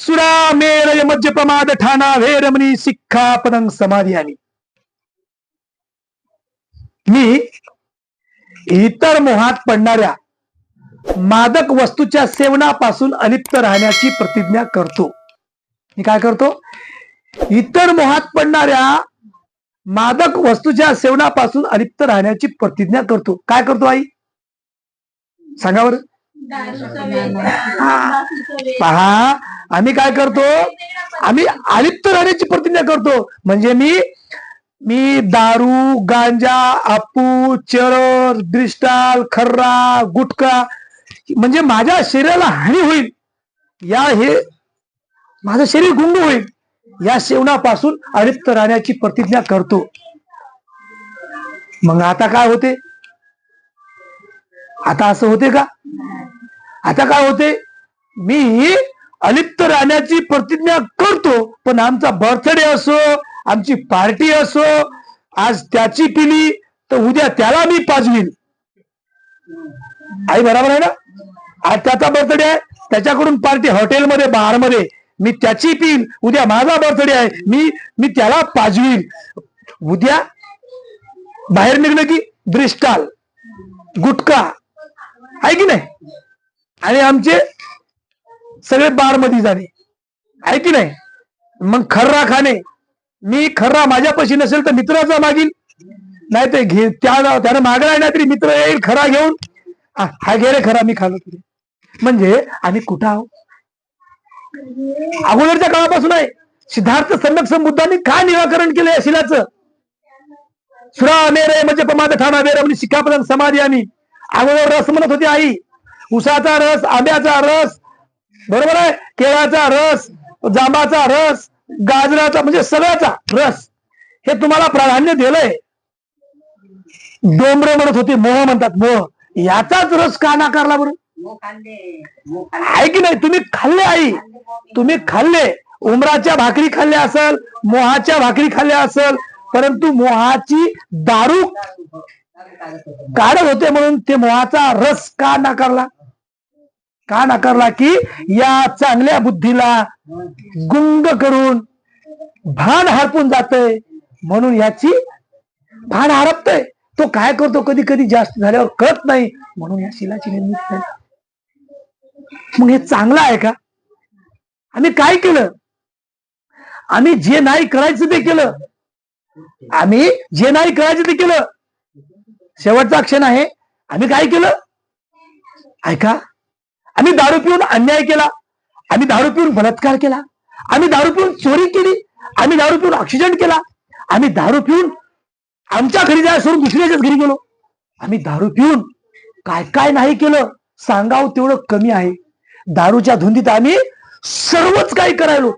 सुरा मेरय मज्ज प्रमाद ठाणा वेरमणी सिक्खापदं समाधियामी. मी इतर मोहात पडणाऱ्या मादक वस्तूच्या सेवनापासून अलिप्त राहण्याची प्रतिज्ञा करतो. मी काय करतो? इतर मोहात पडणाऱ्या मादक वस्तूच्या सेवनापासून अलिप्त राहण्याची प्रतिज्ञा करतो. काय करतो आई? सांगा बरं. पहा, आम्ही काय करतो? आम्ही अलिप्त राहण्याची प्रतिज्ञा करतो. म्हणजे मी दारू, गांजा, अप्पू, चरस, क्रिस्टल, खर्रा, गुटखा, म्हणजे माझ्या शरीराला हानी होईल, हे माझं शरीर गुंग होईल, या सेवनापासून अलिप्त राहण्याची प्रतिज्ञा करतो. मग आता काय होते? आता असं होते का? आता काय होते? मी अलिप्त राहण्याची प्रतिज्ञा करतो, पण आमचा बर्थडे असो, आमची पार्टी असो, आज त्याची पिली तर उद्या त्याला मी पाजवील. आई बरोबर आहे ना? आज त्याचा बर्थडे आहे, त्याच्याकडून पार्टी हॉटेलमध्ये, बारमध्ये, मी त्याची पिल, उद्या माझा बर्थडे आहे, मी त्याला पाजवील. उद्या बाहेर निघलं की ब्रिस्टाल, गुटखा आहे की नाही, आणि आमचे सगळे बारमध्ये जाणे आहे की नाही. मग खर्रा खाणे, मी खर्रा माझ्यापाशी नसेल तर मित्राचा मागील, नाही तर त्यानं मागला नाही तरी मित्र येईल खरा घेऊन, हा घे रे खरा, मी खालो तुझे. म्हणजे आम्ही कुठं आहोत? अगोदरच्या काळापासून आहे. सिद्धार्थ सम्यक बुद्धांनी काय निराकरण केलं या शिलाचं? सुरा मेरे म्हणजे प्रमाद ठाणा वेरमणी सिक्खापदं समाधियामी. अगोदर रस म्हणत होती आई, उसाचा रस, आंब्याचा रस, बरोबर आहे, केळाचा रस, जांबाचा रस, गाजराचा, म्हणजे सगळ्याचा रस, हे तुम्हाला प्राधान्य दिलंय. डोंबरे म्हणत होते, मोह म्हणतात, मोह, याचाच रस का नाकारला बरं? आहे की नाही? तुम्ही खाल्ले आई, तुम्ही खाल्ले, उमराच्या भाकरी खाल्ल्या असेल, मोहाच्या भाकरी खाल्ल्या असेल, परंतु मोहाची दारू काढत होते म्हणून ते मोहाचा रस का नाकारला? का नाकारला? की या चांगल्या बुद्धीला गुंग करून भान हरपून जातंय, म्हणून याची भान हरपतंय. तो काय करतो? कधी कधी जास्त झाल्यावर कळत नाही, म्हणून या शिलाची निर्मिती झाली. मग हे चांगलं आहे का? आम्ही काय केलं? आम्ही जे नाही करायचं ते केलं. आम्ही जे नाही करायचं ते केलं. शेवटचा क्षण आहे. आम्ही काय केलं? ऐका, आम्ही दारू पिऊन अन्याय केला, आम्ही दारू पिऊन बलात्कार केला, आम्ही दारू पिऊन चोरी केली, आम्ही दारू पिऊन ऍक्सिडेंट केला, आम्ही दारू पिऊन आमच्या घरी जाय सोडून दुसऱ्याच्याच घरी गेलो. आम्ही दारू पिऊन काय काय नाही केलं, सांगावं तेवढं कमी आहे. दारूच्या धुंदीत आम्ही सर्वच काही करायलो.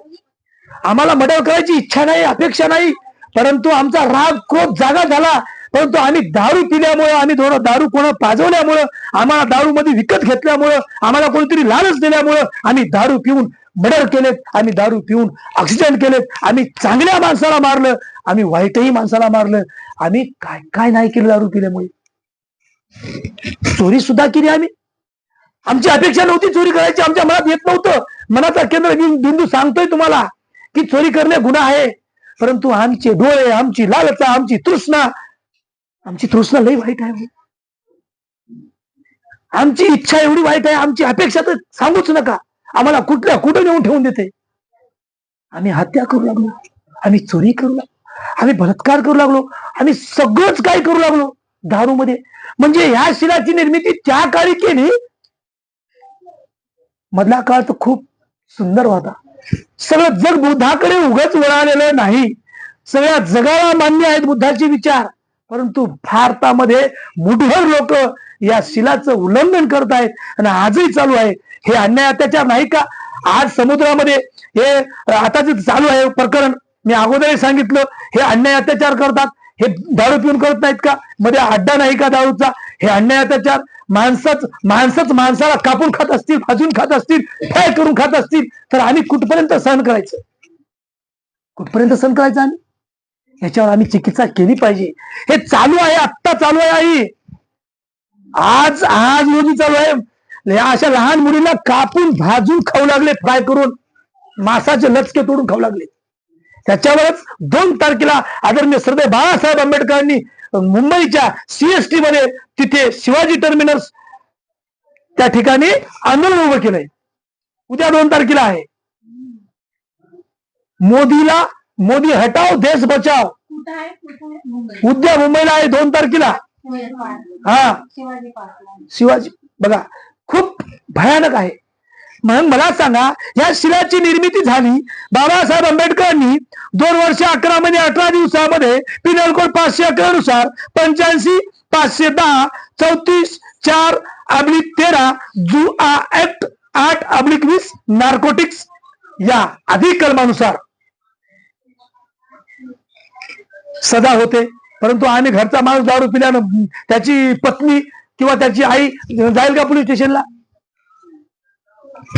आम्हाला मर्डर करायची इच्छा नाही, अपेक्षा नाही, परंतु आमचा राग क्रोध जागा झाला. परंतु आम्ही दारू पिल्यामुळं, आम्ही दारू कोणा पाजवल्यामुळं, आम्हाला दारू मध्ये विकत घेतल्यामुळं, आम्हाला कोणीतरी लालच दिल्यामुळं आम्ही दारू पिऊन मर्डर केलेत, आम्ही दारू पिऊन ऍक्सिडेंट केलेत, आम्ही चांगल्या माणसाला मारलं, आम्ही वाईटही माणसाला मारलं. आम्ही काय काय नाही केलं दारू पिल्यामुळे. चोरी सुद्धा केली आम्ही. आमची अपेक्षा नव्हती चोरी करायची, आमच्या मनात येत नव्हतं. मनाचा केंद्र बिंदू सांगतोय तुम्हाला की चोरी करणे गुन्हा आहे, परंतु आमचे डोळे, आमची लालसा, आमची तृष्णा लई वाईट आहे. आमची इच्छा एवढी वाईट आहे, आमची अपेक्षा तर सांगूच नका. आम्हाला कुठं नेऊन ठेवून देते. आम्ही हत्या करू लागलो, आम्ही चोरी करू लागलो, आम्ही बलात्कार करू लागलो, आम्ही सगळंच काय करू लागलो दारूमध्ये. म्हणजे ह्या शिलाची निर्मिती त्या काळी केली. मधला काळ तर खूप सुंदर होता. सगळं जग बुद्धाकडे उगाच वळालेलं नाही. सगळ्या जगाला मान्य आहेत बुद्धाचे विचार, परंतु भारतामध्ये मुठभर लोक या शिलाचं उल्लंघन करत आहेत आणि आजही चालू आहे. हे अन्याय अत्याचार नाही का? आज समुद्रामध्ये हे आता जे चालू आहे प्रकरण, मी अगोदरही सांगितलं, हे अन्याय अत्याचार करतात. हे दारू पिऊन करत नाहीत का? मध्ये अड्डा नाही का दारूचा? हे अन्याय अत्याचार. माणसंच माणसाला कापून खात असतील, भाजून खात असतील, फ्राय करून खात असतील, तर आम्ही कुठपर्यंत सहन करायचं? कुठपर्यंत सहन करायचं आम्ही? याच्यावर आम्ही चिकित्सा केली पाहिजे. हे चालू आहे, आत्ता चालू आहे आई. आज रोजी चालू आहे. अशा लहान मुलीला कापून भाजून खाऊ लागले, फ्राय करून. मासाचे लचके तोडून खाऊ लागले. त्याच्यावरच 2 तारखेला आदरणीय श्रद्धेय बाळासाहेब आंबेडकरांनी मुंबईच्या सीएसटी मध्ये तिथे शिवाजी टर्मिनस त्या ठिकाणी आंदोलन उभं केलंय. उद्या 2 तारखेला आहे. मोदी हटाव देश बचाव उद्या मुंबईला आहे 2 तारखेला. हा शिवाजी बघा खूप भयानक आहे. म्हणून मला सांगा, या शिलाची निर्मिती झाली बाबासाहेब आंबेडकरांनी 2 वर्ष 11 महिने 18 दिवसामध्ये पिनल कोड 511 नुसार 85 510 34 4/13 जुआ ऍक्ट 8/20 नार्कोटिक्स या अधिक कलमानुसार सजा होते. परंतु आम्ही घरचा माणूस दारू पिल्यानं त्याची पत्नी किंवा त्याची आई जाईल का पोलीस स्टेशनला?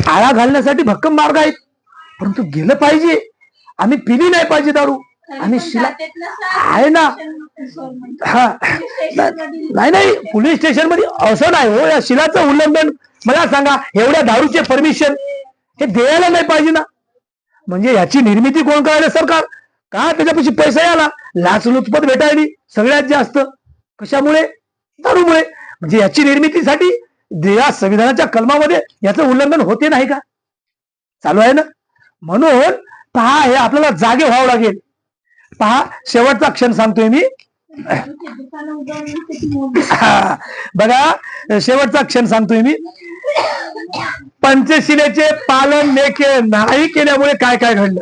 आळा घालण्यासाठी भक्कम मार्ग आहेत, परंतु गेलं पाहिजे. आम्ही पिली नाही पाहिजे दारू. आणि शिला आहे ना. हा नाही पोलीस स्टेशन मध्ये असं नाही हो. या शिलाचं उल्लंघन मला सांगा, एवढ्या दारूचे परमिशन हे द्यायला नाही पाहिजे ना. म्हणजे याची निर्मिती कोण करायला? सरकार. का? त्याच्यापाशी पैसा याला, लाचलुचपत भेटायली सगळ्यात जास्त. कशामुळे? दारूमुळे. म्हणजे याची निर्मितीसाठी या संविधानाच्या कलमामध्ये याचं उल्लंघन होते नाही का? चालू आहे ना. म्हणून पहा, हे आपल्याला जागे व्हावं लागेल. पहा, शेवटचा क्षण सांगतोय मी. बघा, शेवटचा क्षण सांगतोय मी. पंचशिलेचे पालन नाही केल्यामुळे काय काय घडलं?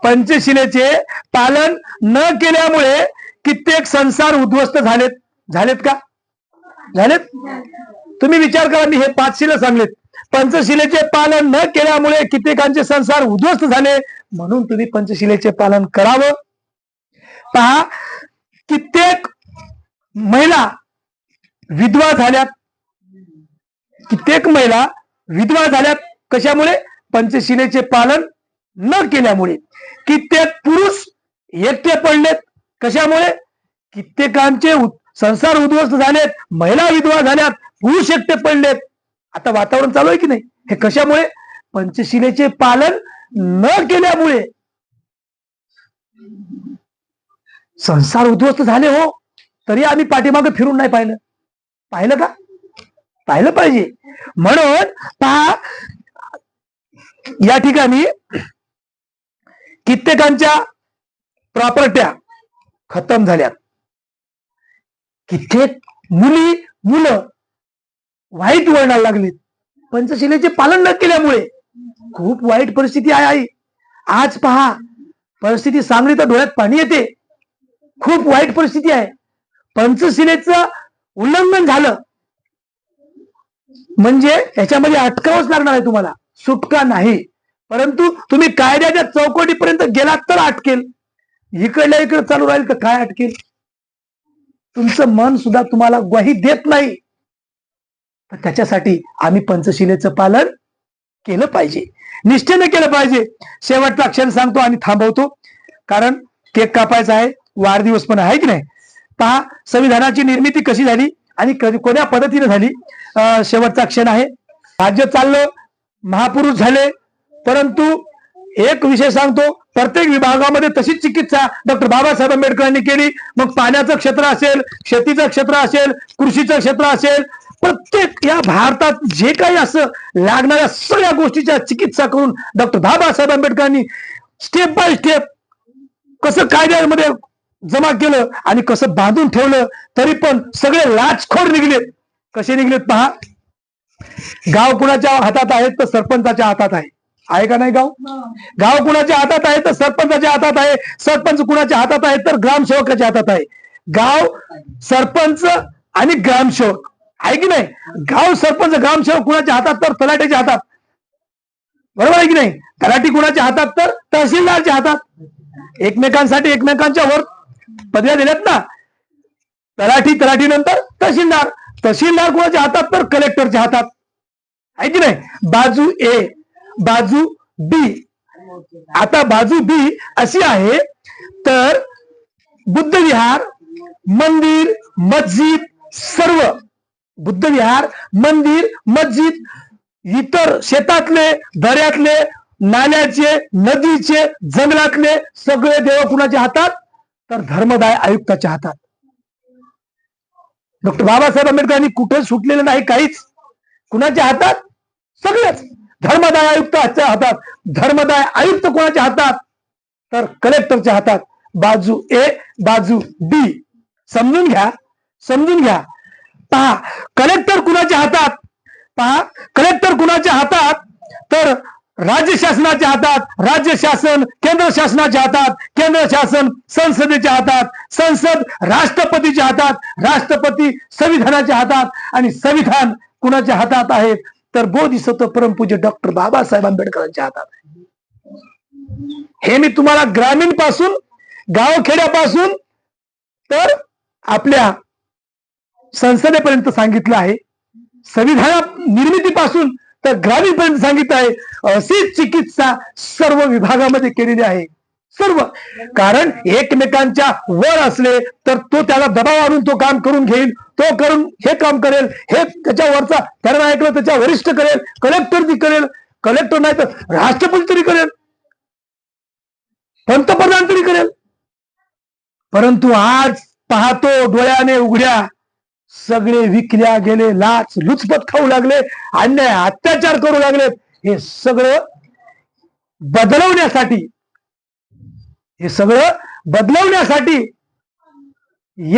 पंचशिलेचे पालन न केल्यामुळे कित्येक संसार उद्ध्वस्त झालेत का? झालेत. तुम्ही विचार करा. मी हे 5 शिले सांगलेत. पंचशिलेचे पालन न केल्यामुळे कित्येकांचे संसार उद्ध्वस्त झाले. म्हणून तुम्ही पंचशिलेचे पालन करावं. पहा, कित्येक महिला विधवा झाल्यात. कित्येक महिला विधवा झाल्यात कशामुळे? पंचशिलेचे पालन न केल्यामुळे. कित्येक पुरुष एकटे पडलेत कशामुळे? कित्येकांचे संसार उद्ध्वस्त झालेत, महिला विधवा झाल्यात, पुरुष एकटे पडलेत. आता वातावरण चालू आहे की नाही? हे कशामुळे? पंचशिलेचे पालन न केल्यामुळे संसार उद्ध्वस्त झाले. हो, तरी आम्ही पाठीमागे फिरून नाही पाहिलं का? पाहिलं पाहिजे. म्हणून पहा, या ठिकाणी कित्येकांच्या प्रॉपर्ट्या खतम झाल्यात. कित्येक मुलं वाईट वळणाला लागलीत पंचशिलेचे पालन न केल्यामुळे. खूप वाईट परिस्थिती आहे. आज पहा, परिस्थिती सांगली तर डोळ्यात पाणी येते. खूप वाईट परिस्थिती आहे. पंचशिलेचं उल्लंघन झालं म्हणजे याच्यामध्ये अटकावंच लागणार आहे तुम्हाला, सुटका नाही. परंतु तुम्ही कायद्याच्या चौकटीपर्यंत गेलात तर अटकेल. इकडल्या इकडे चालू राहील तर काय अटकेल? तुमचं मन सुद्धा तुम्हाला ग्वाही देत नाही. त्याच्यासाठी आम्ही पंचशिलेचं पालन केलं पाहिजे, निष्ठेने केलं पाहिजे. शेवटचा क्षण सांगतो आणि थांबवतो, कारण केक कापायचा आहे, वाढदिवस पण आहे की नाही. पहा, संविधानाची निर्मिती कशी झाली आणि कोण्या पद्धतीने झाली. शेवटचा क्षण आहे. राज्य चाललं, महापुरुष झाले, परंतु एक विषय सांगतो, प्रत्येक विभागामध्ये तशीच चिकित्सा डॉक्टर बाबासाहेब आंबेडकरांनी केली. मग पाण्याचं क्षेत्र असेल, शेतीचं क्षेत्र असेल, कृषीचं क्षेत्र असेल, प्रत्येक या भारतात जे काही असं लागणाऱ्या सगळ्या गोष्टीच्या चिकित्सा करून डॉक्टर बाबासाहेब आंबेडकरांनी स्टेप बाय स्टेप कसं कायद्यामध्ये जमा केलं आणि कसं बांधून ठेवलं. तरी पण सगळे लाचखोर निघलेत. कसे निघलेत पहा. गाव कुणाच्या हातात आहे तर सरपंचाच्या हातात आहे का नाही? गाव कुणाच्या हातात आहे तर सरपंचाच्या हातात आहे. सरपंच कुणाच्या हातात आहे तर ग्रामसेवकाच्या हातात आहे. गाव, सरपंच आणि ग्रामसेवक आहे की नाही? गाव, सरपंच, ग्रामसेवक कुणाच्या हातात तर तलाठ्याच्या हातात. बरोबर आहे की नाही? तलाठी कुणाच्या हातात तर तहसीलदारच्या हातात. एकमेकांसाठी एकमेकांच्या वर पदव्या दिल्यात ना. तलाठी नंतर तहसीलदार. तहसीलदार कुणाच्या हातात तर कलेक्टरच्या हातात आहे की नाही? बाजू ए, बाजू बी. आता बाजू बी अशी आहे तर बुद्धविहार, मंदिर, मस्जिद, सर्व बुद्धविहार, मंदिर, मस्जिद, इतर शेतातले, दऱ्यातले नाल्याचे, नदीचे, जंगलातले सगळे देव कुणाच्या हातात? तर धर्मदाय आयुक्ताच्या हातात. डॉक्टर बाबासाहेब आंबेडकरांनी कुठे सुटलेलं नाही काहीच. कुणाच्या हातात? सगळेच धर्मदाय आयुक्ताच्या हातात. धर्मदाय आयुक्त कोणाच्या हातात? तर कलेक्टरच्या हातात. बाजू ए, बाजू बी. समजून घ्या, समजून घ्या. पहा, कलेक्टर कुणाच्या हातात? पहा, कलेक्टर कुणाच्या हातात? तर राज्य शासनाच्या हातात. राज्य शासन केंद्र शासनाच्या हातात. केंद्र शासन संसदेच्या हातात. संसद राष्ट्रपतीच्या हातात. राष्ट्रपती संविधानाच्या हातात. आणि संविधान कुणाच्या हातात आहे? तर बोधिसत्व परमपूज्य डॉक्टर बाबासाहेब आंबेडकरांच्या हातात. हे मी तुम्हाला ग्रामीण पासून, गावखेड्यापासून तर आपल्या संसदेपर्यंत सांगितलं आहे. संविधान निर्मितीपासून तर ग्रामीणपर्यंत सांगितलं आहे. अशी चिकित्सा सर्व विभागामध्ये केलेली आहे. सर्व. कारण एकमेकांच्या वर असले तर तो त्याला दबाव आणून तो काम करून घेईल. तो करून हे काम करेल, हे त्याच्यावरचा त्याला ऐकलं त्याच्या वरिष्ठ करेल, कलेक्टर ती करेल, कलेक्टर नाही तर राष्ट्रपती तरी करेल, पंतप्रधान तरी करेल. परंतु आज पाहतो डोळ्याने उघड्या, सगळे विकल्या गेले, लाच लुचपत खाऊ लागले, अन्याय अत्याचार करू लागले. हे सगळं बदलवण्यासाठी, हे सगळं बदलवण्यासाठी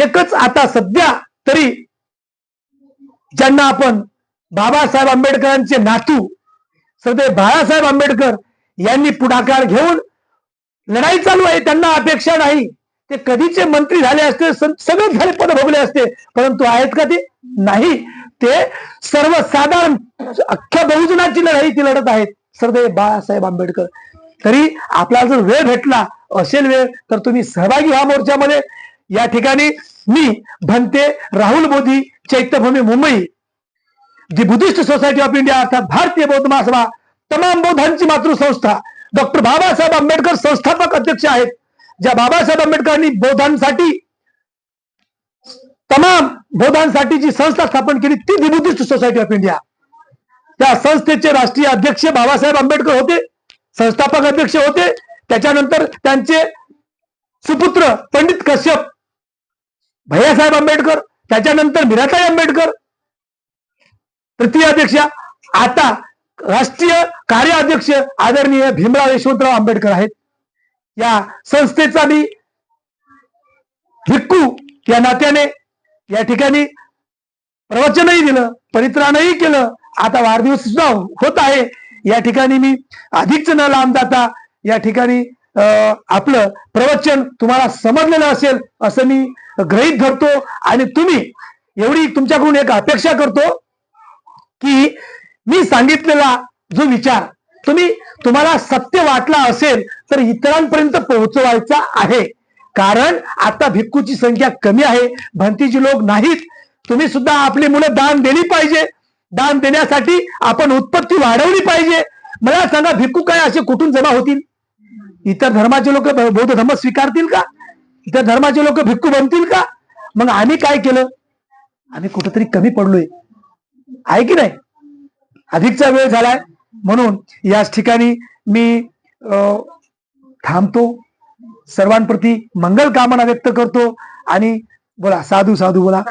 एकच आता सध्या तरी ज्यांना आपण बाबासाहेब आंबेडकरांचे नातू सदैव बाळासाहेब आंबेडकर यांनी पुढाकार घेऊन लढाई चालू आहे. त्यांना अपेक्षा नाही, ते कधीचे मंत्री झाले असते, सगळे झाले, पद भोगले असते, परंतु आहेत का ते? नाही. ते सर्वसाधारण अख्ख्या बहुजनाची लढाई ती लढत आहेत, सदैव बाळासाहेब आंबेडकर. तरी आपला जर वेळ भेटला असेल वेळ तर तुम्ही सहभागी व्हा मोर्चामध्ये. या ठिकाणी मी भंते राहुल बोधी, चैत्यभूमी मुंबई, जी बुद्धिस्ट सोसायटी ऑफ इंडिया अर्थात भारतीय बौद्ध महासभा, तमाम बौद्धांची मातृसंस्था, डॉक्टर बाबासाहेब आंबेडकर संस्थापक अध्यक्ष आहेत. ज्या बाबासाहेब आंबेडकरांनी बौद्धांसाठी, तमाम बौद्धांसाठी जी संस्था स्थापन केली ती दी बुद्धिस्ट सोसायटी ऑफ इंडिया. त्या संस्थेचे राष्ट्रीय अध्यक्ष बाबासाहेब आंबेडकर होते, संस्थापक अध्यक्ष होते. त्याच्यानंतर त्यांचे सुपुत्र पंडित कश्यप भैयासाहेब आंबेडकर, त्याच्यानंतर मीराताई आंबेडकर तृतीय अध्यक्ष, आता राष्ट्रीय कार्याध्यक्ष आदरणीय भीमराव यशवंतराव आंबेडकर आहेत. या संस्थेचा मी भिक्खू या नात्याने या ठिकाणी प्रवचनही दिलं, परित्राणही केलं. आता वाढदिवस सुद्धा होत आहे. या ठिकाणी मी अधिकच न लांब जाता या ठिकाणी आपलं प्रवचन तुम्हाला समजलेलं असेल असं मी गृहीत धरतो. आणि तुम्ही एवढी तुमच्याकडून एक अपेक्षा करतो की मी सांगितलेला जो विचार तुम्हाला सत्य वाटला असेल तर इतरांपर्यंत पोहोचवायचा आहे. कारण आता भिक्खूची संख्या कमी आहे, भंतीची लोक नाहीत. तुम्ही सुद्धा आपली मुलं दान दिली पाहिजे. दान देण्यासाठी आपण उत्पत्ती वाढवली पाहिजे. मला सांगा, भिक्खू काय असे कुठून जमा होतील? इतर धर्माचे लोक बौद्ध धर्म स्वीकारतील का? इतर धर्माचे लोक भिक्खू बनतील का? मग आम्ही काय केलं? आम्ही कुठेतरी कमी पडलोय, आहे की नाही? अधिकचा वेळ झालाय म्हणून याच ठिकाणी मी थांबतो. सर्वांप्रती मंगल कामना व्यक्त करतो आणि बोला साधू साधू बोला.